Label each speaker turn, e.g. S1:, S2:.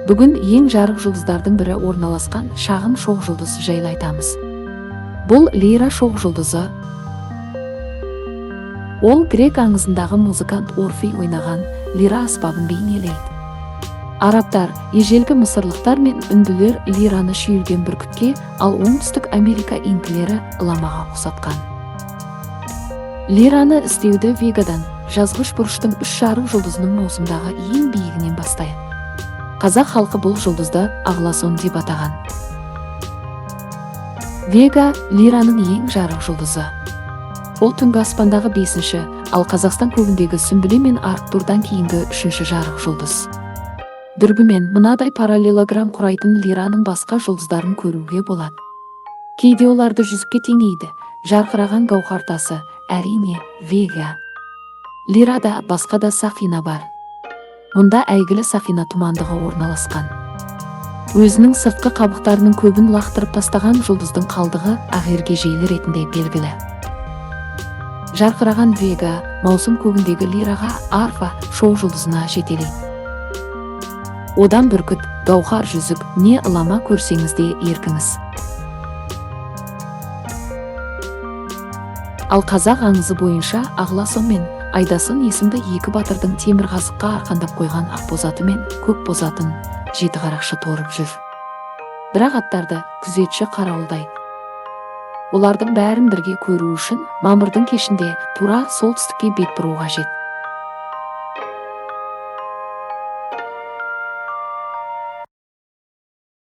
S1: Бүгін ең жарық жұлдыздардың бірі орналасқан шағын шоқ жұлдызы жайлы айтамыз. Бұл Лира шоқ жұлдызы. Ол грек аңызындағы музыкант Орфей ойнаған лира аспабын бейнелейді. Арабтар, ежелгі мысырлықтар мен үнділер лираны шүйілген бүркітке, ал оңтүстік Америка инкілері ыламаға ұқсатқан. Лираны іздеуді Вегадан, жазғыш бұрыштың үш жарық жұлдызының маусымдағы ең биігінен бастайды. Қазақ халқы бұл жұлдызды Ағласон деп атаған. Вега лираның ең жарық жұлдызы. Ол түнгі аспандағы 5-ші, ал Қазақстан көгіндегі Сүмбіле мен Арктурдан кейінгі 3-ші жарық жұлдыз. Дүрбімен мынадай параллелограмм құрайтын лираның басқа жұлдыздарын көруге болады. Кейде оларды жүзікке теңейді. Жарқыраған гауһар тасы, әрине, Вега. Лирада басқа да сақина бар. Мұнда әйгілі сақина тұмандығы орналасқан. Өзінің сыртқы қабықтарының көбін лақтырып тастаған жұлдыздың қалдығы ақерге жейлі ретінде белгілі. Жарқыраған Вега маусым көгіндегі лираға Арфа шоқ жұлдызына жетелейді. Одан бүркіт, гауһар жүзік, не ылама көрсеңіз де еркіңіз. Ал қазақ аңызы бойынша Ағласон мен Айдасын есімді екі батырдың темір қазыққа арқандап қойған Ақбозаты мен Көкбозатын жеті қарақшы торып жүр. Бірақ аттарды күзетші қарауылдайды. Олардың бәрін бірге көру үшін мамырдың кешінде тура солтүстікке бет бұру қажет.